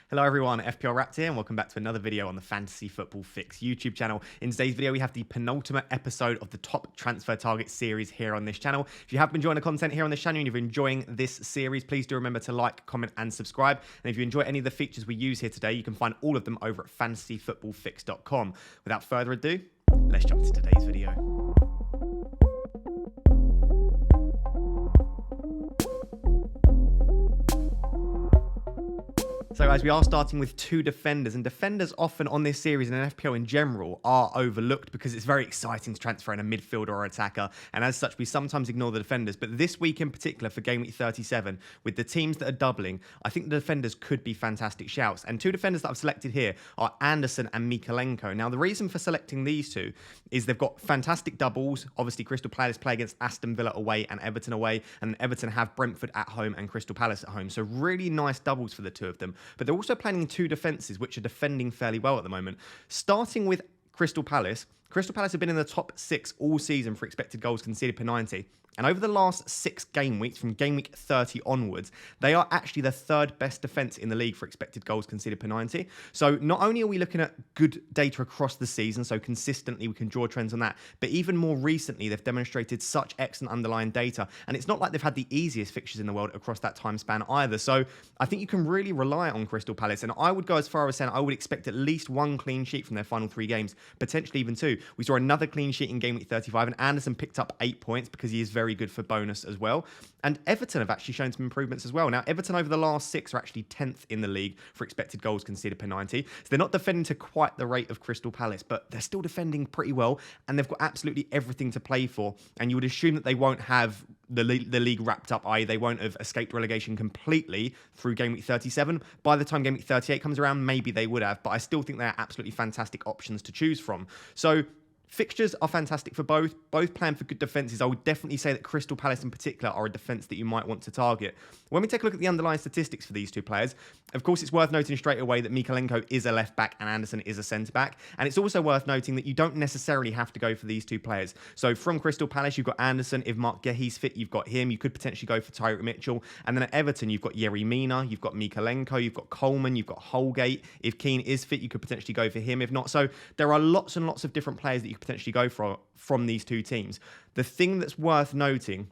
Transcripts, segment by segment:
Hello everyone, FPL Raptor here, and welcome back to another video on the Fantasy Football Fix YouTube channel. In today's video, we have the penultimate episode of the Top Transfer Target series here on this channel. If you have been enjoying the content here on this channel and you're enjoying this series, please do remember to like, comment, and subscribe. And if you enjoy any of the features we use here today, you can find all of them over at fantasyfootballfix.com. Without further ado, let's jump to today's video. So guys, we are starting with two defenders, and defenders often on this series and in FPL in general are overlooked because it's very exciting to transfer in a midfielder or attacker, and as such we sometimes ignore the defenders. But this week in particular for Game Week 37, with the teams that are doubling, I think the defenders could be fantastic shouts. And two defenders that I've selected here are Andersen and Mykolenko. Now the reason for selecting these two is they've got fantastic doubles. Obviously Crystal Palace play against Aston Villa away and Everton away, and Everton have Brentford at home and Crystal Palace at home. So really nice doubles for the two of them. But they're also playing in two defences which are defending fairly well at the moment. Starting with Crystal Palace have been in the top 6 all season for expected goals conceded per 90. And over the last 6 game weeks, from game week 30 onwards, they are actually the 3rd best defence in the league for expected goals conceded per 90. So not only are we looking at good data across the season, so consistently we can draw trends on that, but even more recently, they've demonstrated such excellent underlying data. And it's not like they've had the easiest fixtures in the world across that time span either. So I think you can really rely on Crystal Palace. And I would go as far as saying I would expect at least 1 clean sheet from their final 3 games, potentially even 2. We saw another clean sheet in game week 35, and Andersen picked up 8 points because he is very good for bonus as well. And Everton have actually shown some improvements as well. Now, Everton over the last 6 are actually 10th in the league for expected goals conceded per 90. So they're not defending to quite the rate of Crystal Palace, but they're still defending pretty well, and they've got absolutely everything to play for. And you would assume that they won't have the league wrapped up, i.e. they won't have escaped relegation completely through game week 37. By the time game week 38 comes around, maybe they would have, but I still think they're absolutely fantastic options to choose from. So fixtures are fantastic for both playing for good defences. I would definitely say that Crystal Palace in particular are a defence that you might want to target. When we take a look at the underlying statistics for these two players, of course it's worth noting straight away that Mykolenko is a left back and Andersen is a centre back, and it's also worth noting that you don't necessarily have to go for these two players. So from Crystal Palace you've got Andersen. If Mark Gehi's fit, you've got him. You could potentially go for Tyreek Mitchell, and then at Everton you've got Yerry Mina, you've got Mykolenko, you've got Coleman, you've got Holgate. If Keane is fit, you could potentially go for him. If not, so there are lots and lots of different players that you could potentially go for from these two teams. The thing that's worth noting,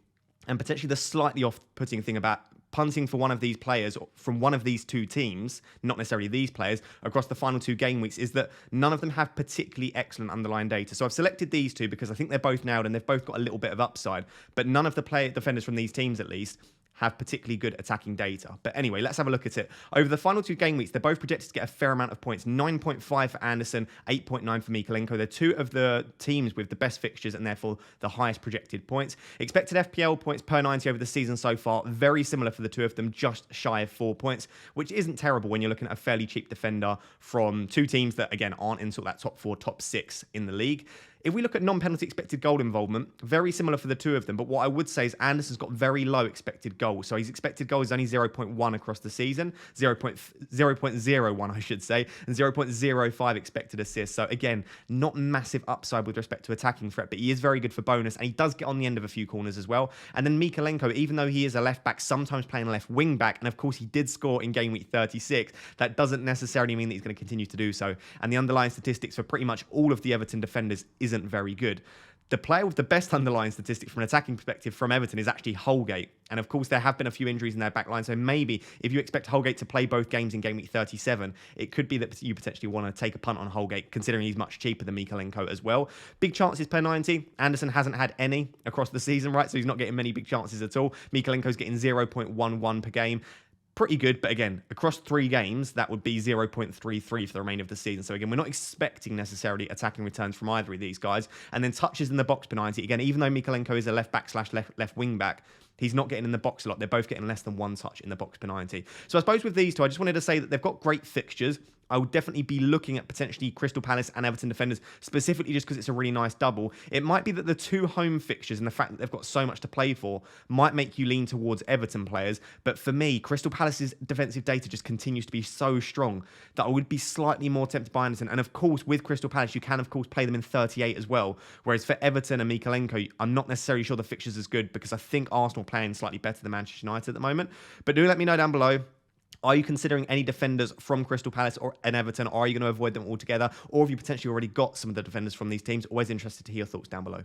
and potentially the slightly off-putting thing about punting for one of these players from one of these two teams, not necessarily these players, across the final 2 game weeks, is that none of them have particularly excellent underlying data. So I've selected these two because I think they're both nailed and they've both got a little bit of upside, but none of the defenders from these teams at least have particularly good attacking data. But anyway, let's have a look at it. Over the final 2 game weeks, they're both projected to get a fair amount of points. 9.5 for Andersen, 8.9 for Mykolenko. They're 2 of the teams with the best fixtures and therefore the highest projected points. Expected FPL points per 90 over the season so far, very similar for the 2 of them, just shy of 4 points, which isn't terrible when you're looking at a fairly cheap defender from 2 teams that, again, aren't in sort of that top 4, top 6 in the league. If we look at non-penalty expected goal involvement, very similar for the 2 of them, but what I would say is Andersen's got very low expected goals. So his expected goal is only 0.1 across the season, 0.01 I should say, and 0.05 expected assists. So again, not massive upside with respect to attacking threat, but he is very good for bonus, and he does get on the end of a few corners as well. And then Mykolenko, even though he is a left back, sometimes playing a left wing back, and of course he did score in game week 36, that doesn't necessarily mean that he's going to continue to do so. And the underlying statistics for pretty much all of the Everton defenders isn't very good. The player with the best underlying statistics from an attacking perspective from Everton is actually Holgate. And of course, there have been a few injuries in their back line. So maybe if you expect Holgate to play both games in game week 37, it could be that you potentially want to take a punt on Holgate, considering he's much cheaper than Mykolenko as well. Big chances per 90. Andersen hasn't had any across the season, right? So he's not getting many big chances at all. Mykolenko's getting 0.11 per game. Pretty good, but again, across 3 games, that would be 0.33 for the remainder of the season. So again, we're not expecting necessarily attacking returns from either of these guys. And then touches in the box per 90. Again, even though Mykolenko is a left back / left wing back, he's not getting in the box a lot. They're both getting less than 1 touch in the box per 90. So I suppose with these two, I just wanted to say that they've got great fixtures. I would definitely be looking at potentially Crystal Palace and Everton defenders, specifically just because it's a really nice double. It might be that the 2 home fixtures and the fact that they've got so much to play for might make you lean towards Everton players. But for me, Crystal Palace's defensive data just continues to be so strong that I would be slightly more tempted by Andersen. And of course, with Crystal Palace, you can, of course, play them in 38 as well. Whereas for Everton and Mykolenko, I'm not necessarily sure the fixtures as good because I think Arsenal are playing slightly better than Manchester United at the moment. But do let me know down below. Are you considering any defenders from Crystal Palace or and Everton, or are you going to avoid them altogether? Or have you potentially already got some of the defenders from these teams? Always interested to hear your thoughts down below.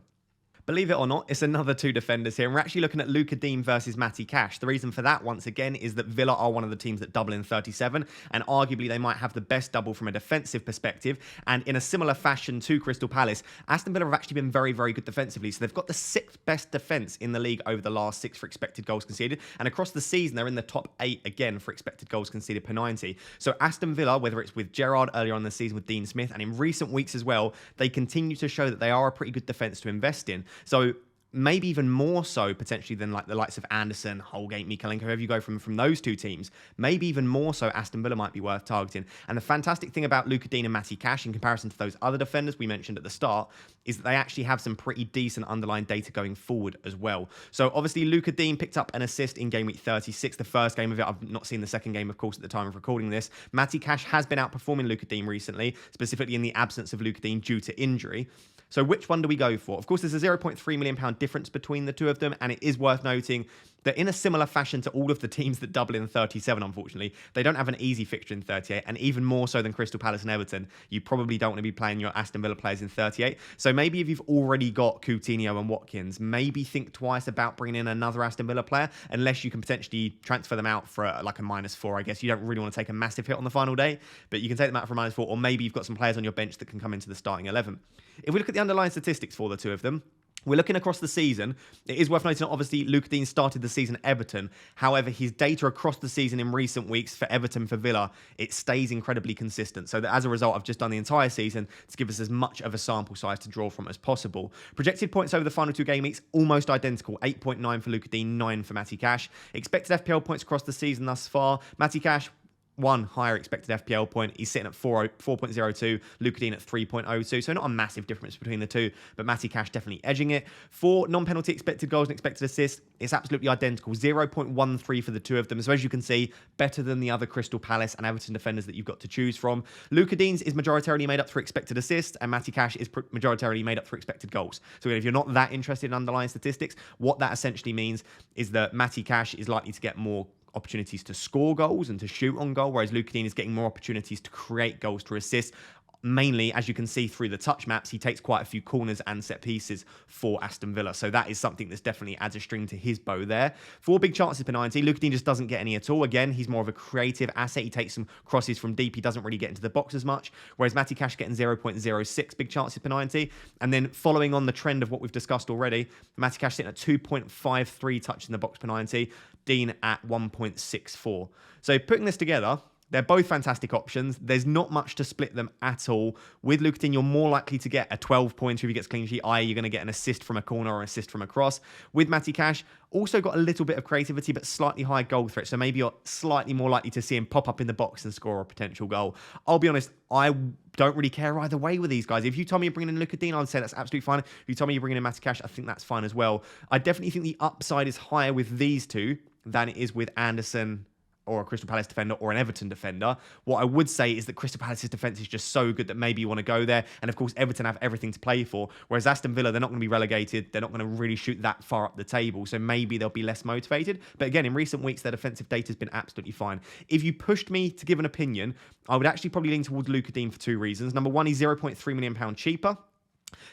Believe it or not, it's another two defenders here. And we're actually looking at Luca Digne versus Matty Cash. The reason for that, once again, is that Villa are one of the teams that double in 37. And arguably, they might have the best double from a defensive perspective. And in a similar fashion to Crystal Palace, Aston Villa have actually been very, very good defensively. So they've got the 6th best defence in the league over the last 6 for expected goals conceded. And across the season, they're in the top 8 again for expected goals conceded per 90. So Aston Villa, whether it's with Gerrard earlier on in the season with Dean Smith, and in recent weeks as well, they continue to show that they are a pretty good defence to invest in. So maybe even more so potentially than like the likes of Andersen, Holgate, Mykolenko, whoever you go from those two teams. Maybe even more so Aston Villa might be worth targeting. And the fantastic thing about Luca Digne and Matty Cash in comparison to those other defenders we mentioned at the start is that they actually have some pretty decent underlying data going forward as well. So obviously Luca Digne picked up an assist in game week 36, the first game of it. I've not seen the second game, of course, at the time of recording this. Matty Cash has been outperforming Luca Digne recently, specifically in the absence of Luca Digne due to injury. So which one do we go for? Of course, there's a £0.3 million difference between the two of them, and it is worth noting that in a similar fashion to all of the teams that double in 37, unfortunately, they don't have an easy fixture in 38, and even more so than Crystal Palace and Everton, you probably don't want to be playing your Aston Villa players in 38. So maybe if you've already got Coutinho and Watkins, maybe think twice about bringing in another Aston Villa player, unless you can potentially transfer them out for like a -4, I guess. You don't really want to take a massive hit on the final day, but you can take them out for a -4, or maybe you've got some players on your bench that can come into the starting 11. If we look at the underlying statistics for the two of them, we're looking across the season. It is worth noting that obviously Luca Digne started the season at Everton. However, his data across the season in recent weeks for Everton, for Villa, it stays incredibly consistent. So that as a result, I've just done the entire season to give us as much of a sample size to draw from as possible. Projected points over the final 2 game weeks, almost identical. 8.9 for Luca Digne, 9 for Matty Cash. Expected FPL points across the season thus far. Matty Cash, 1 higher expected FPL point. He's sitting at 4.02, Luca Digne at 3.02. So not a massive difference between the two, but Matty Cash definitely edging it. For non-penalty expected goals and expected assists, it's absolutely identical. 0.13 for the two of them. So as you can see, better than the other Crystal Palace and Everton defenders that you've got to choose from. Luca Digne's is majoritarily made up for expected assists, and Matty Cash is majoritarily made up for expected goals. So if you're not that interested in underlying statistics, what that essentially means is that Matty Cash is likely to get more opportunities to score goals and to shoot on goal, whereas Luca Digne is getting more opportunities to create goals, to assist. Mainly, as you can see through the touch maps, he takes quite a few corners and set pieces for Aston Villa. So that is something that's definitely adds a string to his bow there. 4 big chances per 90. Luca Digne just doesn't get any at all. Again, he's more of a creative asset. He takes some crosses from deep. He doesn't really get into the box as much. Whereas Matty Cash getting 0.06 big chances per 90. And then following on the trend of what we've discussed already, Matty Cash sitting at 2.53 touches in the box per 90. Digne at 1.64. So putting this together, they're both fantastic options. There's not much to split them at all. With Luca Digne, you're more likely to get a 12-pointer if he gets clean sheet, i.e. you're going to get an assist from a corner or an assist from a cross. With Matty Cash, also got a little bit of creativity, but slightly higher goal threat. So maybe you're slightly more likely to see him pop up in the box and score a potential goal. I'll be honest, I don't really care either way with these guys. If you told me you're bringing in Luca Digne, I would say that's absolutely fine. If you told me you're bringing in Matty Cash, I think that's fine as well. I definitely think the upside is higher with these two than it is with Andersen or a Crystal Palace defender or an Everton defender. What I would say is that Crystal Palace's defence is just so good that maybe you want to go there. And of course, Everton have everything to play for. Whereas Aston Villa, they're not going to be relegated. They're not going to really shoot that far up the table. So maybe they'll be less motivated. But again, in recent weeks, their defensive data has been absolutely fine. If you pushed me to give an opinion, I would actually probably lean towards Luca Digne for 2 reasons. Number one, he's £0.3 million cheaper.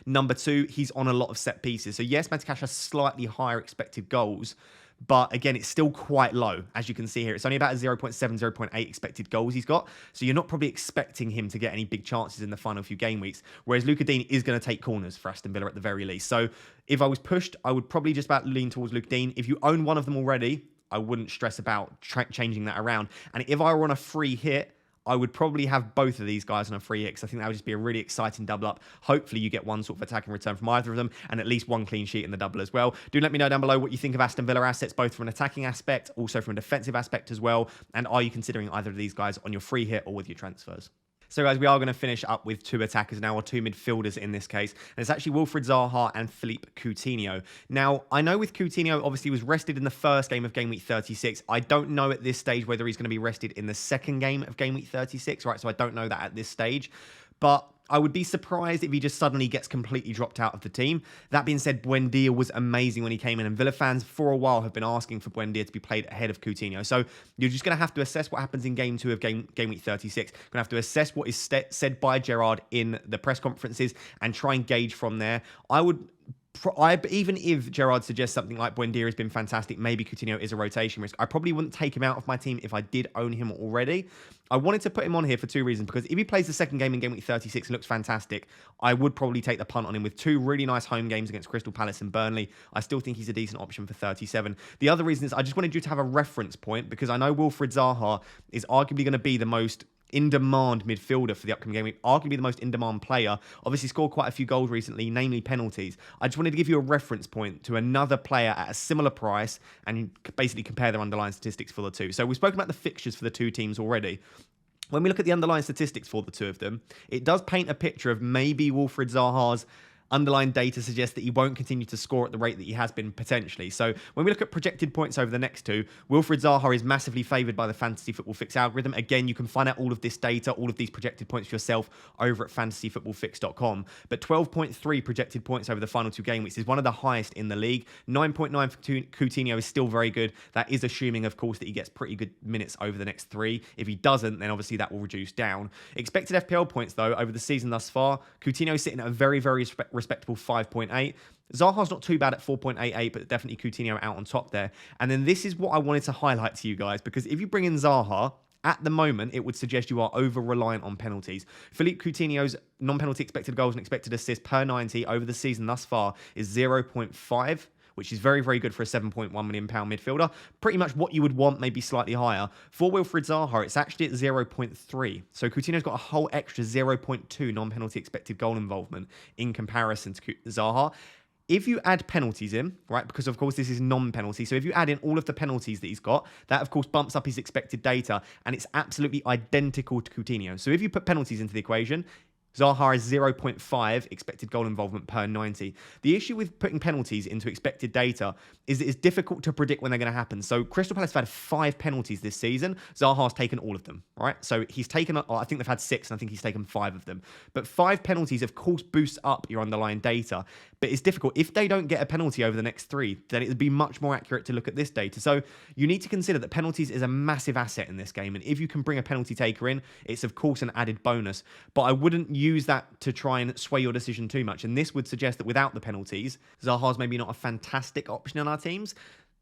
Number 2, he's on a lot of set pieces. So yes, Matty Cash has slightly higher expected goals, but again, it's still quite low. As you can see here, it's only about a 0.7, 0.8 expected goals he's got. So you're not probably expecting him to get any big chances in the final few game weeks. Whereas Luca Digne is going to take corners for Aston Villa at the very least. So if I was pushed, I would probably just about lean towards Luca Digne. If you own one of them already, I wouldn't stress about changing that around. And if I were on a free hit, I would probably have both of these guys on a free hit, because I think that would just be a really exciting double up. Hopefully you get one sort of attacking return from either of them, and at least one clean sheet in the double as well. Do let me know down below what you think of Aston Villa assets, both from an attacking aspect, also from a defensive aspect as well. And are you considering either of these guys on your free hit or with your transfers? So guys, we are going to finish up with 2 attackers now, or 2 midfielders in this case. And it's actually Wilfried Zaha and Philippe Coutinho. Now, I know with Coutinho, obviously, he was rested in the first game of Game Week 36. I don't know at this stage whether he's going to be rested in the second game of Game Week 36, right? So I don't know that at this stage. But I would be surprised if he just suddenly gets completely dropped out of the team. That being said, Buendia was amazing when he came in, and Villa fans for a while have been asking for Buendia to be played ahead of Coutinho. So you're just going to have to assess what happens in game 2 of game week 36. Going to have to assess what is said by Gerrard in the press conferences and try and gauge from there. Even if Gerrard suggests something like Buendia has been fantastic, maybe Coutinho is a rotation risk, I probably wouldn't take him out of my team if I did own him already. I wanted to put him on here for 2 reasons, because if he plays the second game in game week 36 and looks fantastic, I would probably take the punt on him with 2 really nice home games against Crystal Palace and Burnley. I still think he's a decent option for 37. The other reason is I just wanted you to have a reference point, because I know Wilfried Zaha is arguably going to be the most in-demand midfielder for the upcoming game week, arguably the most in-demand player. Obviously scored quite a few goals recently, namely penalties. I just wanted to give you a reference point to another player at a similar price and basically compare their underlying statistics for the two. So we've spoken about the fixtures for the 2 teams already. When we look at the underlying statistics for the 2 of them, it does paint a picture of maybe Wilfried Zaha's underlying data suggests that he won't continue to score at the rate that he has been potentially. So when we look at projected points over the next 2, Wilfried Zaha is massively favoured by the Fantasy Football Fix algorithm. Again, you can find out all of this data, all of these projected points for yourself over at fantasyfootballfix.com. But 12.3 projected points over the final 2 game weeks is one of the highest in the league. 9.9 for Coutinho is still very good. That is assuming, of course, that he gets pretty good minutes over the next 3. If he doesn't, then obviously that will reduce down. Expected FPL points, though, over the season thus far, Coutinho is sitting at a very, very respectable 5.8. Zaha's not too bad at 4.88, but definitely Coutinho out on top there. And then this is what I wanted to highlight to you guys, because if you bring in Zaha, at the moment, it would suggest you are over-reliant on penalties. Philippe Coutinho's non-penalty expected goals and expected assists per 90 over the season thus far is 0.5, which is very, very good for a £7.1 million midfielder. Pretty much what you would want, maybe slightly higher. For Wilfried Zaha, it's actually at 0.3. So Coutinho's got a whole extra 0.2 non-penalty expected goal involvement in comparison to Zaha. If you add penalties in, right, because of course this is non-penalty, so if you add in all of the penalties that he's got, that of course bumps up his expected data, and it's absolutely identical to Coutinho. So if you put penalties into the equation, Zaha is 0.5 expected goal involvement per 90. The issue with putting penalties into expected data is that it's difficult to predict when they're going to happen. So Crystal Palace have had 5 penalties this season. Zaha's taken all of them, right? So he's taken, I think they've had 6, and I think he's taken 5 of them. But 5 penalties, of course, boosts up your underlying data. But it's difficult. If they don't get a penalty over the next 3, then it would be much more accurate to look at this data. So you need to consider that penalties is a massive asset in this game. And if you can bring a penalty taker in, it's of course an added bonus. But I wouldn't use that to try and sway your decision too much. And this would suggest that without the penalties, Zaha's maybe not a fantastic option in our teams.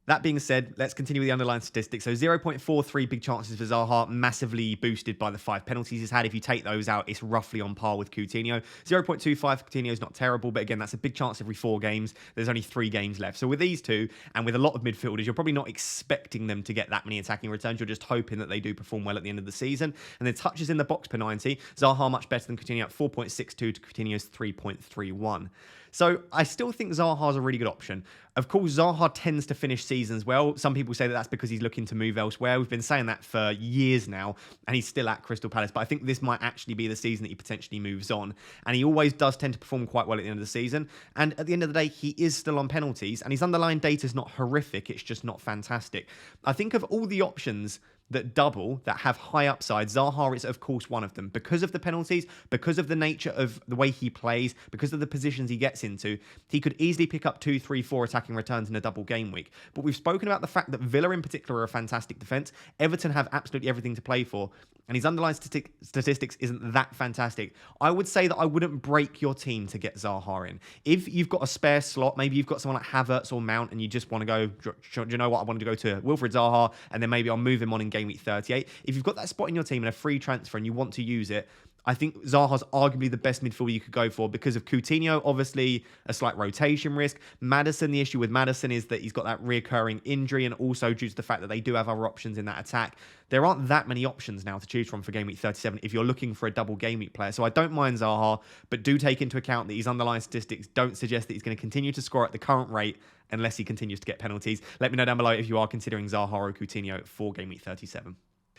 That being said, let's continue with the underlying statistics. So 0.43 big chances for Zaha, massively boosted by the 5 penalties he's had. If you take those out, it's roughly on par with Coutinho. 0.25 for Coutinho is not terrible, but again, that's a big chance every 4 games. There's only 3 games left. So with these 2, and with a lot of midfielders, you're probably not expecting them to get that many attacking returns. You're just hoping that they do perform well at the end of the season. And then touches in the box per 90. Zaha much better than Coutinho at 4.62 to Coutinho's 3.31. So I still think Zaha's a really good option. Of course, Zaha tends to finish seasons well. Some people say that that's because he's looking to move elsewhere. We've been saying that for years now, and he's still at Crystal Palace. But I think this might actually be the season that he potentially moves on. And he always does tend to perform quite well at the end of the season. And at the end of the day, he is still on penalties, and his underlying data is not horrific. It's just not fantastic. I think of all the options that double, that have high upside, Zaha is of course one of them. Because of the penalties, because of the nature of the way he plays, because of the positions he gets into, he could easily pick up 2, 3, 4 attacking returns in a double game week. But we've spoken about the fact that Villa in particular are a fantastic defence. Everton have absolutely everything to play for, and his underlying statistics isn't that fantastic. I would say that I wouldn't break your team to get Zaha in. If you've got a spare slot, maybe you've got someone like Havertz or Mount, and you just want to go, do you know what, I wanted to go to Wilfried Zaha, and then maybe I'll move him on in game week 38. If you've got that spot in your team and a free transfer and you want to use it, I think Zaha's arguably the best midfielder you could go for because of Coutinho, obviously a slight rotation risk. Maddison, the issue with Maddison is that he's got that reoccurring injury, and also due to the fact that they do have other options in that attack. There aren't that many options now to choose from for game week 37 if you're looking for a double game week player. So I don't mind Zaha, but do take into account that his underlying statistics don't suggest that he's going to continue to score at the current rate unless he continues to get penalties. Let me know down below if you are considering Zaha or Coutinho for game week 37.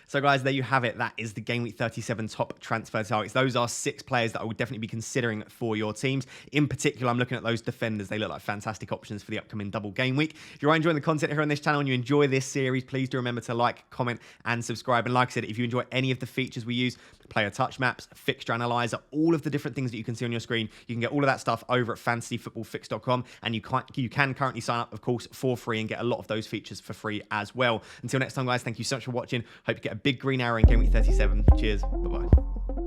So guys, there you have it. That is the Game Week 37 top transfer targets. Those are 6 players that I would definitely be considering for your teams. In particular, I'm looking at those defenders. They look like fantastic options for the upcoming double game week. If you're enjoying the content here on this channel and you enjoy this series, please do remember to like, comment, and subscribe. And like I said, if you enjoy any of the features we use, player touch maps, fixture analyzer, all of the different things that you can see on your screen, you can get all of that stuff over at fantasyfootballfix.com. And you can currently sign up, of course, for free and get a lot of those features for free as well. Until next time, guys, thank you so much for watching. Hope you get a big green arrow in Game Week 37. Cheers. Bye-bye.